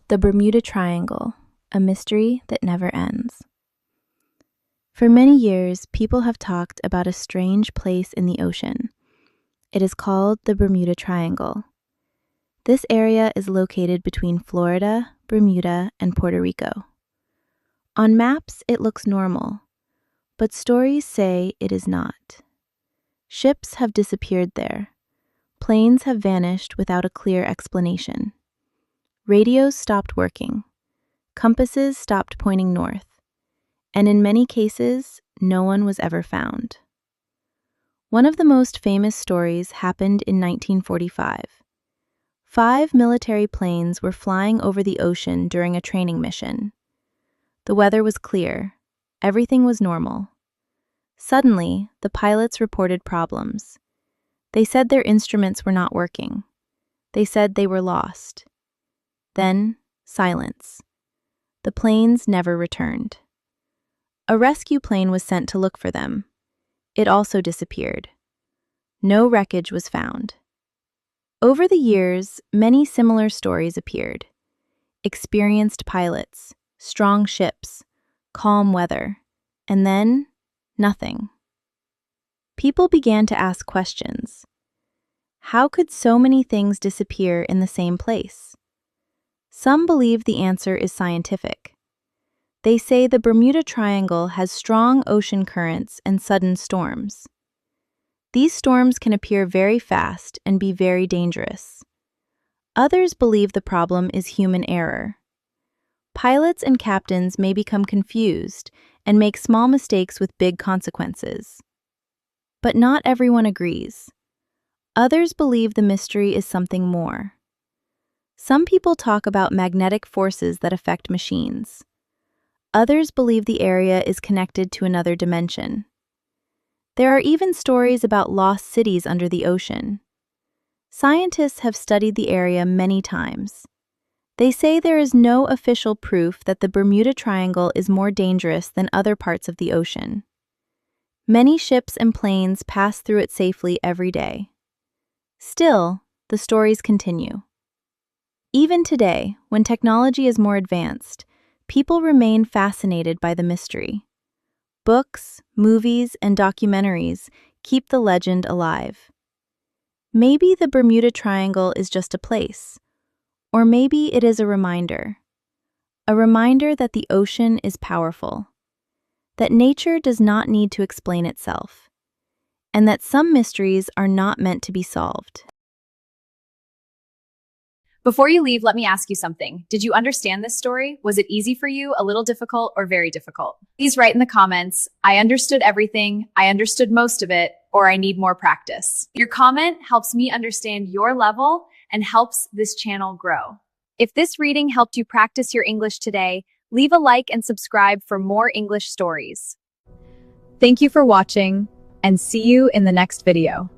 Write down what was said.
The Bermuda Triangle, a mystery that never ends. For many years, people have talked about a strange place in the ocean. It is called the Bermuda Triangle. This area is located between Florida, Bermuda, and Puerto Rico. On maps, it looks normal, but stories say it is not. Ships have disappeared there. Planes have vanished without a clear explanation. Radios stopped working. Compasses stopped pointing north. And in many cases, no one was ever found. One of the most famous stories happened in 1945. 5 military planes were flying over the ocean during a training mission. The weather was clear. Everything was normal. Suddenly, the pilots reported problems. They said their instruments were not working. They said they were lost. Then, silence. The planes never returned. A rescue plane was sent to look for them. It also disappeared. No wreckage was found. Over the years, many similar stories appeared. Experienced pilots, strong ships, calm weather, and then nothing. People began to ask questions. How could so many things disappear in the same place? Some believe the answer is scientific. They say the Bermuda Triangle has strong ocean currents and sudden storms. These storms can appear very fast and be very dangerous. Others believe the problem is human error. Pilots and captains may become confused and make small mistakes with big consequences. But not everyone agrees. Others believe the mystery is something more. Some people talk about magnetic forces that affect machines. Others believe the area is connected to another dimension. There are even stories about lost cities under the ocean. Scientists have studied the area many times. They say there is no official proof that the Bermuda Triangle is more dangerous than other parts of the ocean. Many ships and planes pass through it safely every day. Still, the stories continue. Even today, when technology is more advanced, people remain fascinated by the mystery. Books, movies, and documentaries keep the legend alive. Maybe the Bermuda Triangle is just a place, or maybe it is a reminder that the ocean is powerful, that nature does not need to explain itself, and that some mysteries are not meant to be solved. Before you leave, let me ask you something. Did you understand this story? Was it easy for you, a little difficult, or very difficult? Please write in the comments, I understood everything, I understood most of it, or I need more practice. Your comment helps me understand your level and helps this channel grow. If this reading helped you practice your English today, leave a like and subscribe for more English stories. Thank you for watching, and see you in the next video.